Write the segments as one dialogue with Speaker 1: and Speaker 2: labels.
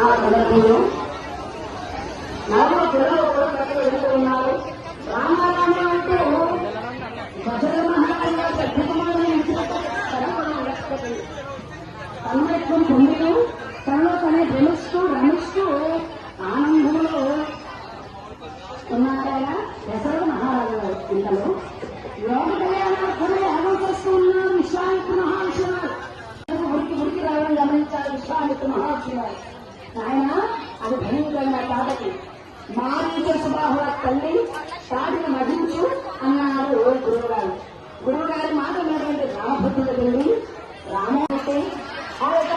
Speaker 1: ఆ సందర్భంలో నలుగురు పిల్లలు కూడా ప్రజలు వెళ్తూ ఉన్నారు. రామారామ అంటూ భజన మహారాజు తన్మయత్వం పొందుతూ తనలో తనే రమిస్తూ ఆనందంలో ఉన్నారాయన దశరథ మహారాజు గారు. ఇంతలో యోగ కళ్యాణార్థంలో యాగం చేస్తూ ఉన్నారు విశ్వామిత్ర మహర్షి గారు. ఉరికి రావడం గమనించారు విశ్వామిత్ర మహర్షి గారు. ఆయన అది భయంకరంగా కాబట్టి మారీచ సుబాహుల తల్లి తాటిని మధించు అన్నారు గురువుగారు. గురువుగారి మాట ఉన్నటువంటి రామభద్రుడు వెళ్ళి రామూర్తి ఆ యొక్క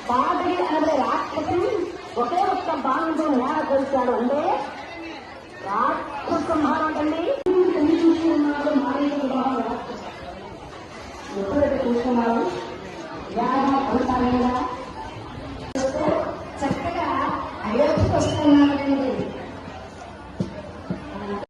Speaker 1: బాధి అనే రాక్షసి ఒకే ఒక్క బాణంతో నేల కొలిచాడు. అంటే రాక్షస సంహారం అండి. ఎన్ని చూసి ఉన్నారు మారీచ సుబాహుల రాక్షసు ఎప్పుడైతే చూస్తున్నారు వ్యాధి ఫలితాలుగా చక్కగా అయోధ్యకు వస్తున్నారండి.